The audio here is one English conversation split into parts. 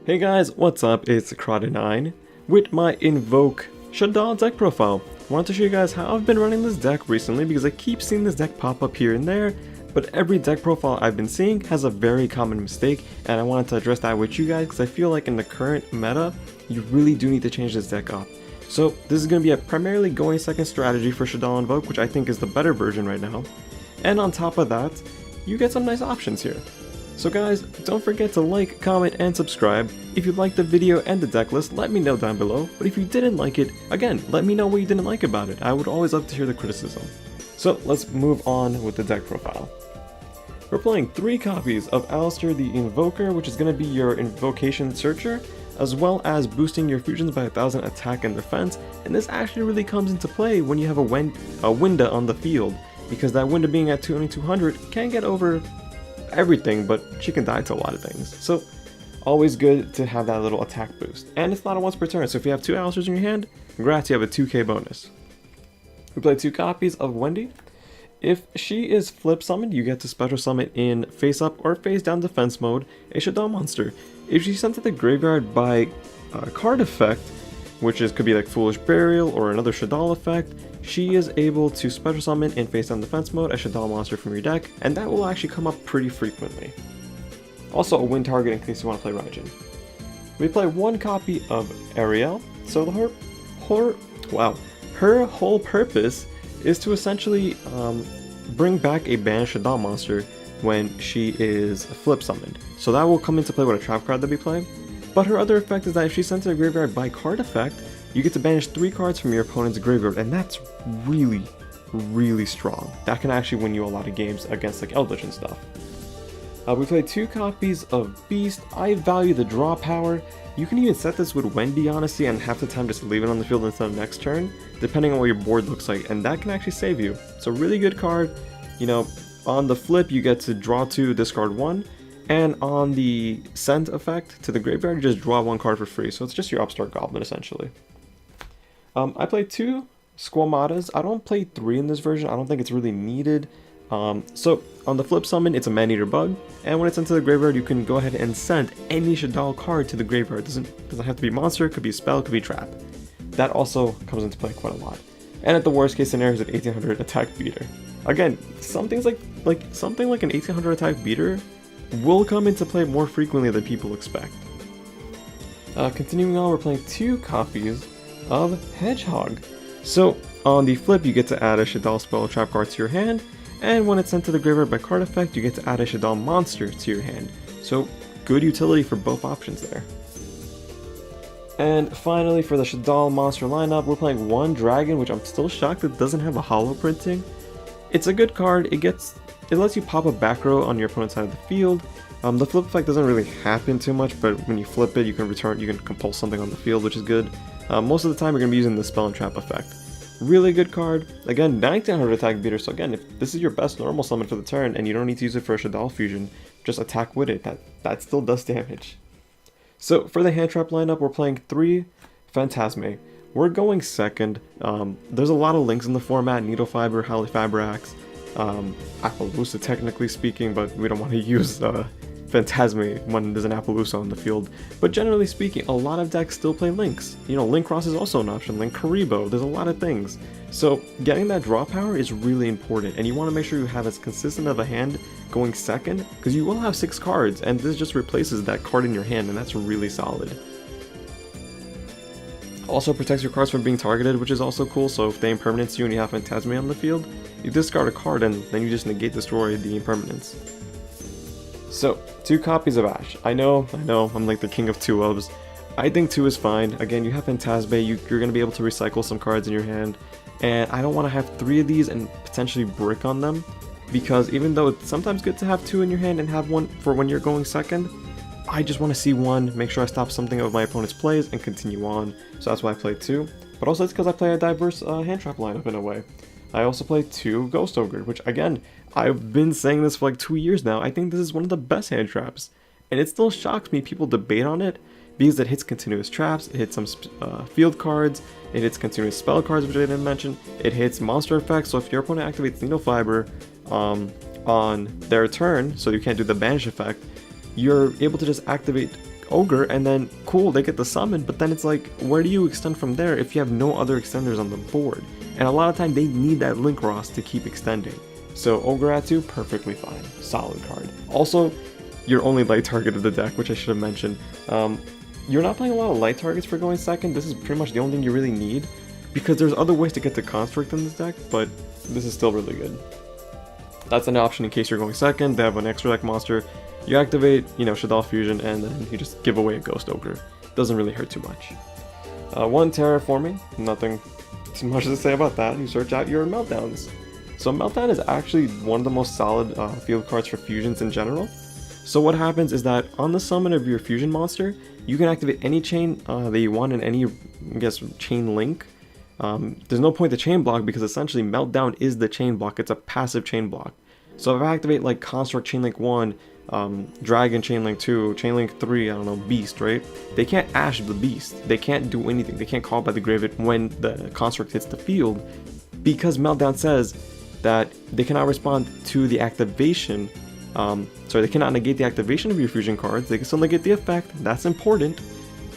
Hey guys, what's up? It's Crowd9 with my Invoke SHADDOLL deck profile. I wanted to show you guys how I've been running this deck recently because I keep seeing this deck pop up here and there, but every deck profile I've been seeing has a very common mistake, and I wanted to address that with you guys because I feel like in the current meta, you really do need to change this deck up. So this is going to be a primarily going second strategy for SHADDOLL Invoke, which I think is the better version right now. And on top of that, you get some nice options here. So guys, don't forget to like, comment, and subscribe. If you liked the video and the deck list, let me know down below, but if you didn't like it, again, let me know what you didn't like about it. I would always love to hear the criticism. So let's move on with the deck profile. We're playing 3 copies of Alistair the Invoker, which is going to be your Invocation Searcher, as well as boosting your fusions by 1000 attack and defense, and this actually really comes into play when you have a Winda on the field, because that Winda being at only 200 can get over everything, but she can die to a lot of things. So always good to have that little attack boost. And it's not a once per turn, so if you have 2 Alistairs in your hand, congrats, you have a 2k bonus. We play 2 copies of Wendy. If she is flip summoned, you get to special summon in face up or face down defense mode a SHADDOLL monster. If she's sent to the graveyard by a card effect, which could be like Foolish Burial or another SHADDOLL effect, she is able to special summon in face down defense mode a SHADDOLL monster from your deck, and that will actually come up pretty frequently. Also a win target in case you want to play Raijin. We play 1 copy of Ariel, so her whole purpose is to essentially bring back a banned SHADDOLL monster when she is flip summoned. So that will come into play with a trap card that we play. But her other effect is that if she's sent to the graveyard by card effect, you get to banish 3 cards from your opponent's graveyard, and that's really strong. That can actually win you a lot of games against like Eldritch and stuff. We play 2 copies of Beast. I value the draw power. You can even set this with Wendy, honestly, and half the time just leave it on the field until next turn, depending on what your board looks like, and that can actually save you. It's a really good card. You know, on the flip, you get to draw 2, discard 1, and on the send effect to the graveyard, you just draw 1 card for free, so it's just your upstart goblin, essentially. I play 2 Squamatas. I don't play 3 in this version. I don't think it's really needed. So on the flip summon, it's a Man-Eater bug, and when it's sent to the graveyard, you can go ahead and send any SHADDOLL card to the graveyard. It doesn't have to be monster, it could be a spell, it could be trap. That also comes into play quite a lot. And at the worst case scenario, is an 1800 attack beater. Again, something like an 1800 attack beater will come into play more frequently than people expect. Continuing on, we're playing 2 copies of Hedgehog. So on the flip, you get to add a SHADDOLL spell or trap card to your hand, and when it's sent to the graveyard by card effect, you get to add a SHADDOLL monster to your hand. So good utility for both options there. And finally, for the SHADDOLL monster lineup, we're playing 1 Dragon, which I'm still shocked it doesn't have a holo printing. It's a good card. It lets you pop a back row on your opponent's side of the field. The flip effect doesn't really happen too much, but when you flip it, you can compulse something on the field, which is good. Most of the time, you're going to be using the spell and trap effect. Really good card. Again, 1900 attack beater, so again, if this is your best normal summon for the turn and you don't need to use it for a SHADDOLL fusion, just attack with it. That still does damage. So for the hand trap lineup, we're playing 3 Phantasme. We're going second. There's a lot of links in the format: Needle Fiber, Halifabrax, Appaloosa technically speaking, but we don't want to use Phantasme when there's an Appaloosa on the field. But generally speaking, a lot of decks still play links. You know, Link Cross is also an option, Link Karibo, there's a lot of things. So getting that draw power is really important, and you want to make sure you have as consistent of a hand going second, because you will have 6 cards, and this just replaces that card in your hand, and that's really solid. Also protects your cards from being targeted, which is also cool, so if they impermanence you and you have Phantasme on the field, you discard a card and then you just negate destroy the impermanence. So, 2 copies of Ash. I know, I'm like the king of 2-ofs. I think 2 is fine. Again, you have Phantasme, you're going to be able to recycle some cards in your hand, and I don't want to have 3 of these and potentially brick on them, because even though it's sometimes good to have 2 in your hand and have 1 for when you're going second, I just want to see 1, make sure I stop something of my opponent's plays, and continue on. So that's why I play 2. But also it's because I play a diverse hand trap lineup in a way. I also play 2 Ghost Ogre, which again, I've been saying this for like 2 years now. I think this is one of the best hand traps. And it still shocks me people debate on it, because it hits continuous traps, it hits some field cards, it hits continuous spell cards, which I didn't mention, it hits monster effects. So if your opponent activates Needle Fiber on their turn, so you can't do the banish effect, you're able to just activate Ogre, and then cool, they get the summon, but then it's like, where do you extend from there if you have no other extenders on the board? And a lot of time they need that Link Ross to keep extending. So Ogre at 2, perfectly fine. Solid card. Also, your only light target of the deck, which I should have mentioned. You're not playing a lot of light targets for going second. This is pretty much the only thing you really need, because there's other ways to get to Construct in this deck, but this is still really good. That's an option in case you're going second. They have an extra deck monster. You activate, SHADDOLL Fusion, and then you just give away a Ghost Ogre. Doesn't really hurt too much. 1 Terraforming, nothing too much to say about that. You search out your Meltdowns. So Meltdown is actually one of the most solid field cards for fusions in general. So what happens is that on the summon of your fusion monster, you can activate any chain that you want in any, chain link. There's no point to chain block because essentially Meltdown is the chain block. It's a passive chain block. So if I activate like Construct Chainlink 1, Dragon Chainlink 2, Chainlink 3, I don't know, Beast, right? They can't Ash the Beast. They can't do anything. They can't call by the Graveyard when the Construct hits the field, because Meltdown says that they cannot respond to the activation. They cannot negate the activation of your fusion cards. They can still negate the effect. That's important.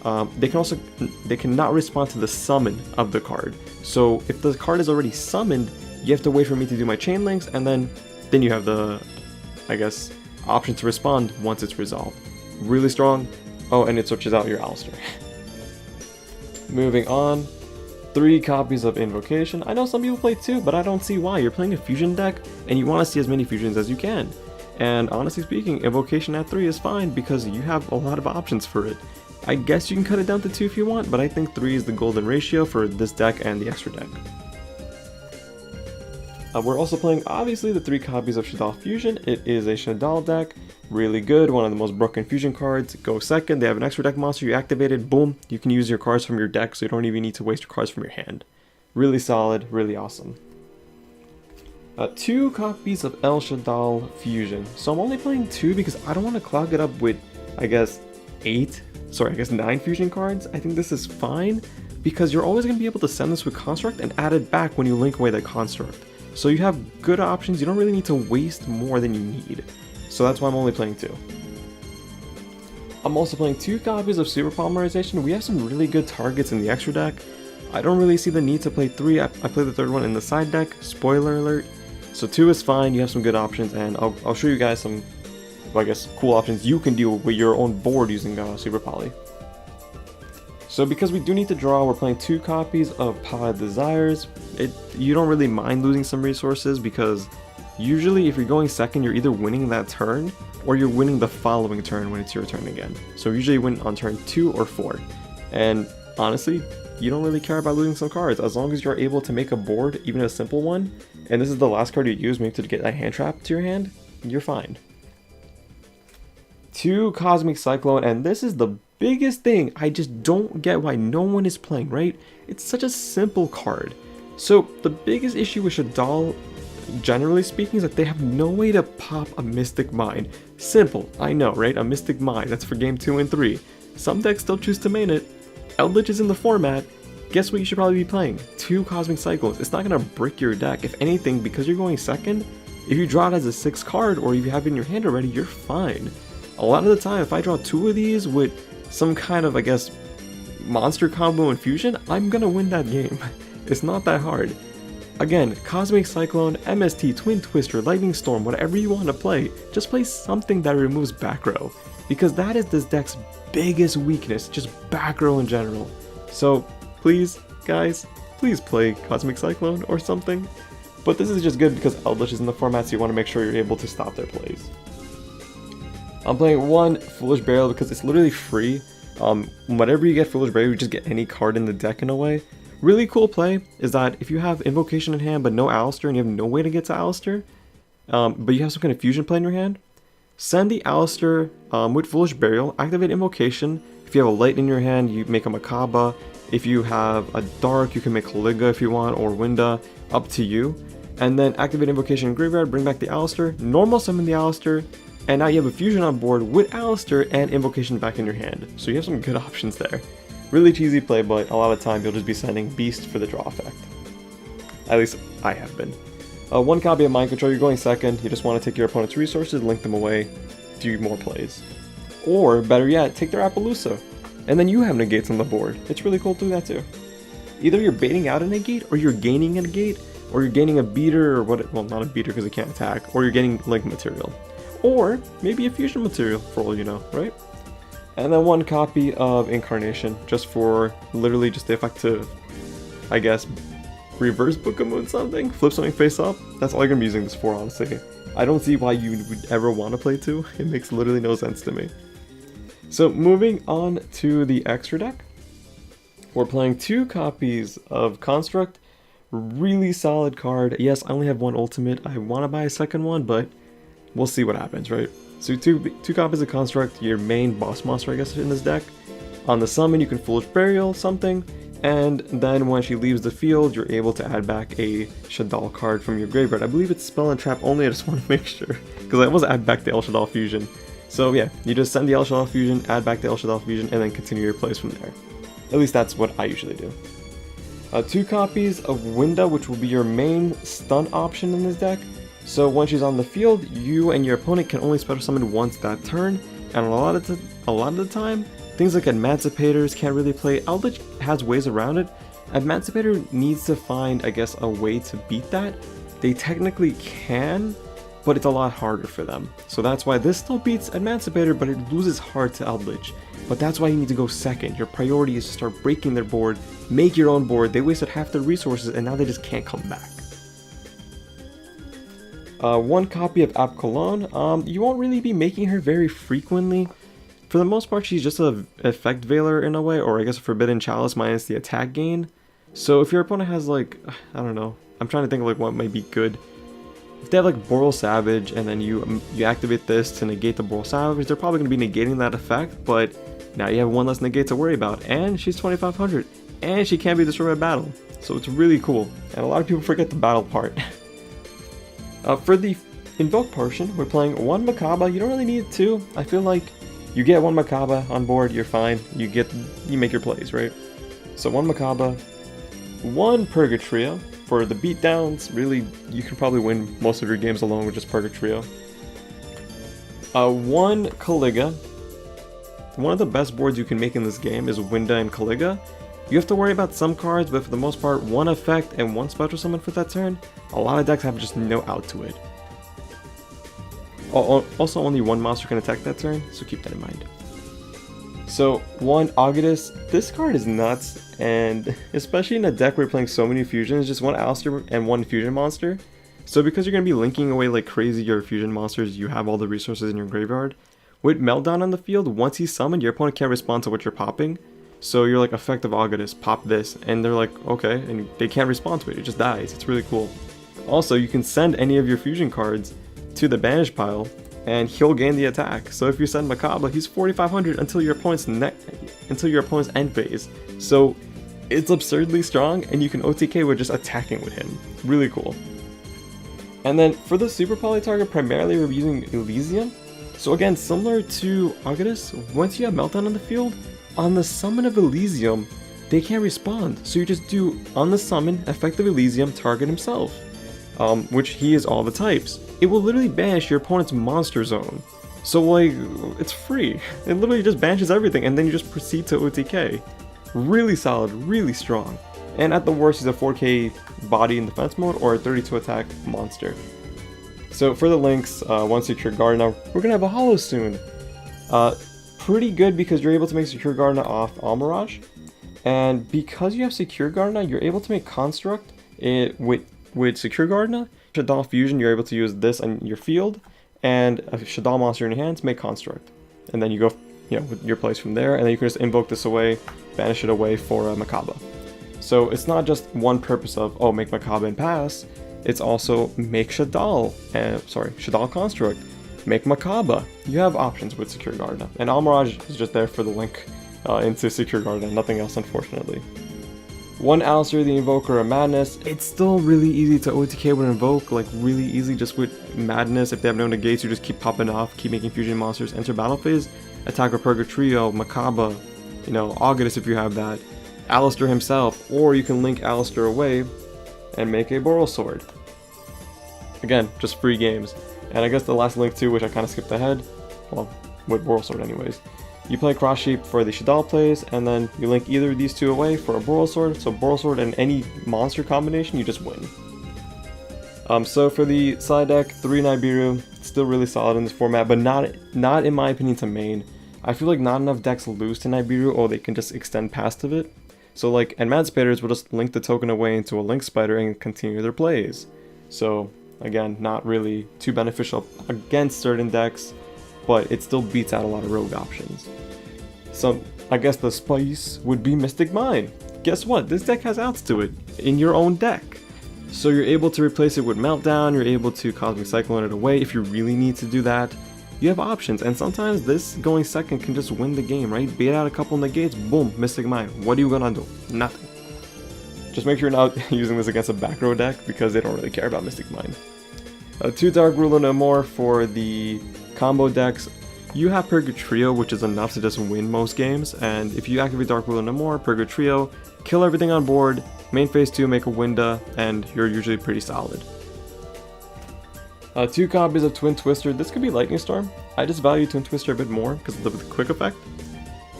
They cannot respond to the summon of the card. So if the card is already summoned, you have to wait for me to do my chain links, and then you have the, option to respond once it's resolved. Really strong. Oh, and it switches out your Alistair. Moving on. 3 copies of Invocation. I know some people play 2, but I don't see why. You're playing a fusion deck, and you want to see as many fusions as you can. And honestly speaking, Invocation at 3 is fine because you have a lot of options for it. I guess you can cut it down to 2 if you want, but I think 3 is the golden ratio for this deck and the extra deck. We're also playing, obviously, the 3 copies of SHADDOLL Fusion. It is a SHADDOLL deck. Really good, one of the most broken fusion cards. Go second, they have an extra deck monster, you activate it, boom, you can use your cards from your deck, so you don't even need to waste your cards from your hand. Really solid, really awesome. 2 copies of El SHADDOLL Fusion. So I'm only playing 2 because I don't want to clog it up with, 9 fusion cards. I think this is fine because you're always going to be able to send this with Construct and add it back when you link away that Construct. So you have good options, you don't really need to waste more than you need. So that's why I'm only playing 2. I'm also playing 2 copies of Super Polymerization. We have some really good targets in the extra deck. I don't really see the need to play 3. I play the 3rd one in the side deck, spoiler alert. So 2 is fine, you have some good options, and I'll show you guys some, cool options you can do with your own board using Super Poly. So because we do need to draw, we're playing 2 copies of Pilot Desires. You don't really mind losing some resources because usually if you're going second, you're either winning that turn or you're winning the following turn when it's your turn again. So usually you win on turn 2 or 4. And honestly, you don't really care about losing some cards as long as you're able to make a board, even a simple one, and this is the last card you use maybe to get a hand trap to your hand, you're fine. 2 Cosmic Cyclone, and this is the biggest thing I just don't get why no one is playing, right? It's such a simple card. So the biggest issue with SHADDOLL, generally speaking, is that they have no way to pop a Mystic Mine. Simple, I know, right? A Mystic Mine, that's for game 2 and 3. Some decks still choose to main it. Eldritch is in the format. Guess what you should probably be playing? 2 Cosmic Cyclones. It's not gonna break your deck. If anything, because you're going second, if you draw it as a 6 card or if you have it in your hand already, you're fine. A lot of the time, if I draw 2 of these with some kind of, monster combo and fusion, I'm gonna win that game. It's not that hard. Again, Cosmic Cyclone, MST, Twin Twister, Lightning Storm, whatever you want to play, just play something that removes back row. Because that is this deck's biggest weakness, just back row in general. So please, guys, please play Cosmic Cyclone or something. But this is just good because Eldritch is in the format, so you want to make sure you're able to stop their plays. I'm playing 1 Foolish Burial because it's literally free. Whenever you get Foolish Burial, you just get any card in the deck in a way. Really cool play is that if you have Invocation in hand but no Alistair and you have no way to get to Alistair, but you have some kind of fusion play in your hand, send the Alistair with Foolish Burial, activate Invocation. If you have a Light in your hand, you make a Makaba. If you have a Dark, you can make Liga if you want, or Winda, up to you. And then activate Invocation in Graveyard, bring back the Alistair, normal summon the Alistair, and now you have a fusion on board with Alistair and Invocation back in your hand. So you have some good options there. Really cheesy play, but a lot of time you'll just be sending Beast for the draw effect. At least I have been. 1 copy of Mind Control, you're going second, you just want to take your opponent's resources, link them away, do more plays. Or, better yet, take their Appaloosa, and then you have negates on the board. It's really cool to do that too. Either you're baiting out a negate, or you're gaining a negate, or you're gaining a beater, or what, well, not a beater because it can't attack, or you're getting link material. Or maybe a fusion material, for all you know, right? And then one copy of Incarnation, just for literally just the effect to, I guess, reverse Book of Moon something? Flip something face up? That's all you're gonna be using this for, honestly. I don't see why you would ever want to play 2. It makes literally no sense to me. So moving on to the extra deck. We're playing 2 copies of Construct. Really solid card. Yes, I only have 1 ultimate. I want to buy a second one, but we'll see what happens, right? So two copies of Construct, your main boss monster, I guess, in this deck. On the summon, you can Foolish Burial something, and then when she leaves the field, you're able to add back a SHADDOLL card from your graveyard. I believe it's Spell and Trap only, I just want to make sure, because I almost add back the SHADDOLL Fusion. So yeah, you just send the SHADDOLL Fusion, add back the SHADDOLL Fusion, and then continue your plays from there. At least that's what I usually do. 2 copies of Winda, which will be your main stun option in this deck. So when she's on the field, you and your opponent can only special summon once that turn, and a lot of the time, things like Emancipators can't really play. Eldritch has ways around it. Emancipator needs to find, I guess, a way to beat that. They technically can, but it's a lot harder for them. So that's why this still beats Emancipator, but it loses hard to Eldritch. But that's why you need to go second. Your priority is to start breaking their board, make your own board. They wasted half their resources, and now they just can't come back. 1 copy of App Cologne. You won't really be making her very frequently. For the most part, she's just an effect veiler in a way, or I guess a Forbidden Chalice minus the attack gain. So if your opponent has like, I don't know, I'm trying to think of like what might be good. If they have like Boral Savage and then you activate this to negate the Boral Savage, they're probably going to be negating that effect, but now you have 1 less negate to worry about, and she's 2500, and she can't be destroyed by battle. So it's really cool, and a lot of people forget the battle part. For the Invoke portion, we're playing 1 Makaba. You don't really need 2. I feel like you get 1 Makaba on board, you're fine. You make your plays, right? So 1 Makaba, 1 Purgatrio. For the beatdowns, really, you can probably win most of your games alone with just Purgatrio. 1 Caliga. One of the best boards you can make in this game is Winda and Caliga. You have to worry about some cards, but for the most part, 1 effect and 1 special summon for that turn. A lot of decks have just no out to it. Also, only 1 monster can attack that turn, so keep that in mind. So, 1 Augustus. This card is nuts, and especially in a deck where you're playing so many fusions, just 1 Alistair and 1 fusion monster. So because you're going to be linking away like crazy your fusion monsters, you have all the resources in your graveyard. With Meltdown on the field, once he's summoned, your opponent can't respond to what you're popping. So you're like, effective Augustus, pop this, and they're like, okay, and they can't respond to it, it just dies. It's really cool. Also, you can send any of your fusion cards to the banish pile, and he'll gain the attack. So if you send Makaba, he's 4500 until your opponent's end phase. So it's absurdly strong, and you can OTK with just attacking with him. Really cool. And then for the super poly target, primarily we're using Elysium. So again, similar to Augustus, once you have Meltdown on the field, on the summon of Elysium, they can't respond. So you just do, on the summon, effective Elysium, target himself. Which he is all the types. It will literally banish your opponent's monster zone. So like, it's free. It literally just banishes everything, and then you just proceed to OTK. Really solid, really strong. And at the worst, he's a 4k body in defense mode, or a 32 attack monster. So for the links, 1 Secure Gardener, we're gonna have a holo soon. Pretty good because you're able to make Secure Gardener off Almirage. And because you have Secure Gardener, you're able to make Construct with Secure Gardener. SHADDOLL Fusion, you're able to use this on your field, and a SHADDOLL monster in your hands, make Construct. And then you go, with your plays from there, and then you can just invoke this away, banish it away for Makaba. So it's not just one purpose of, oh, make Makaba and pass, it's also make SHADDOLL Construct, make Makaba. You have options with Secure Gardener, and Almirage is just there for the link into Secure Gardener, nothing else unfortunately. 1 Alistair, the Invoker of Madness. It's still really easy to OTK with Invoke, like really easy just with Madness. If they have no negates, you just keep popping off, keep making fusion monsters, enter battle phase, attack with Purgatrio, Makaba, Augustus if you have that, Alistair himself, or you can link Alistair away and make a Boral Sword. Again, just free games. And I guess the last link too, which I kind of skipped ahead, well, with Borrelsword anyways. You play Cross Sheep for the SHADDOLL plays, and then you link either of these two away for a Borrelsword, so Borrelsword and any monster combination, you just win. So for the side deck, 3 Nibiru, still really solid in this format, but not in my opinion to main. I feel like not enough decks lose to Nibiru, or they can just extend past of it. So like, and Mad Spiders will just link the token away into a Link Spider and continue their plays. So again, not really too beneficial against certain decks, but it still beats out a lot of rogue options. So I guess the spice would be Mystic Mine. Guess what? This deck has outs to it in your own deck. So you're able to replace it with Meltdown, you're able to Cosmic Cyclone it away if you really need to do that. You have options, and sometimes this going second can just win the game, right? Bait out a couple negates, boom, Mystic Mine. What are you gonna do? Nothing. Just make sure you're not using this against a back row deck because they don't really care about Mystic Mine. 2 Dark Ruler no more for the combo decks. You have Purgatrio, which is enough to just win most games, and if you activate Dark Ruler no more, Purgatrio, kill everything on board, main phase 2, make a Winda, and you're usually pretty solid. 2 copies of Twin Twister. This could be Lightning Storm. I just value Twin Twister a bit more because of the quick effect.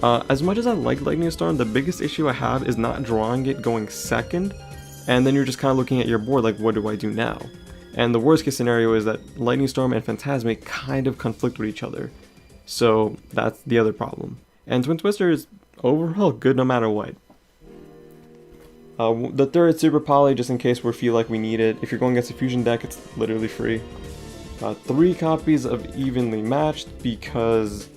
As much as I like Lightning Storm, the biggest issue I have is not drawing it going second, and then you're just kind of looking at your board like, what do I do now? And the worst case scenario is that Lightning Storm and Phantasmic kind of conflict with each other. So that's the other problem. And Twin Twister is overall good no matter what. The 3rd Super Poly, just in case we feel like we need it. If you're going against a fusion deck, it's literally free. 3 copies of Evenly Matched because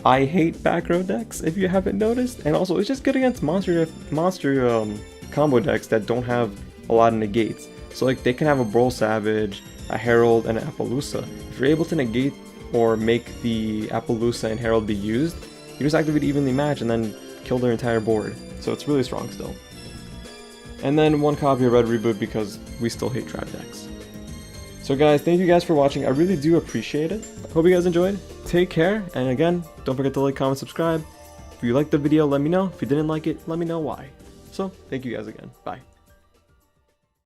I hate back row decks, if you haven't noticed. And also, it's just good against monster combo decks that don't have a lot of negates. So like, they can have a Brawl Savage, a Herald, and an Appaloosa. If you're able to negate or make the Appaloosa and Herald be used, you just activate Evenly Matched and then kill their entire board. So it's really strong still. And then 1 copy of Red Reboot because we still hate trap decks. So guys, thank you guys for watching. I really do appreciate it. Hope you guys enjoyed. Take care, and again, don't forget to like, comment, subscribe. If you liked the video, let me know. If you didn't like it, let me know why. So, thank you guys again. Bye.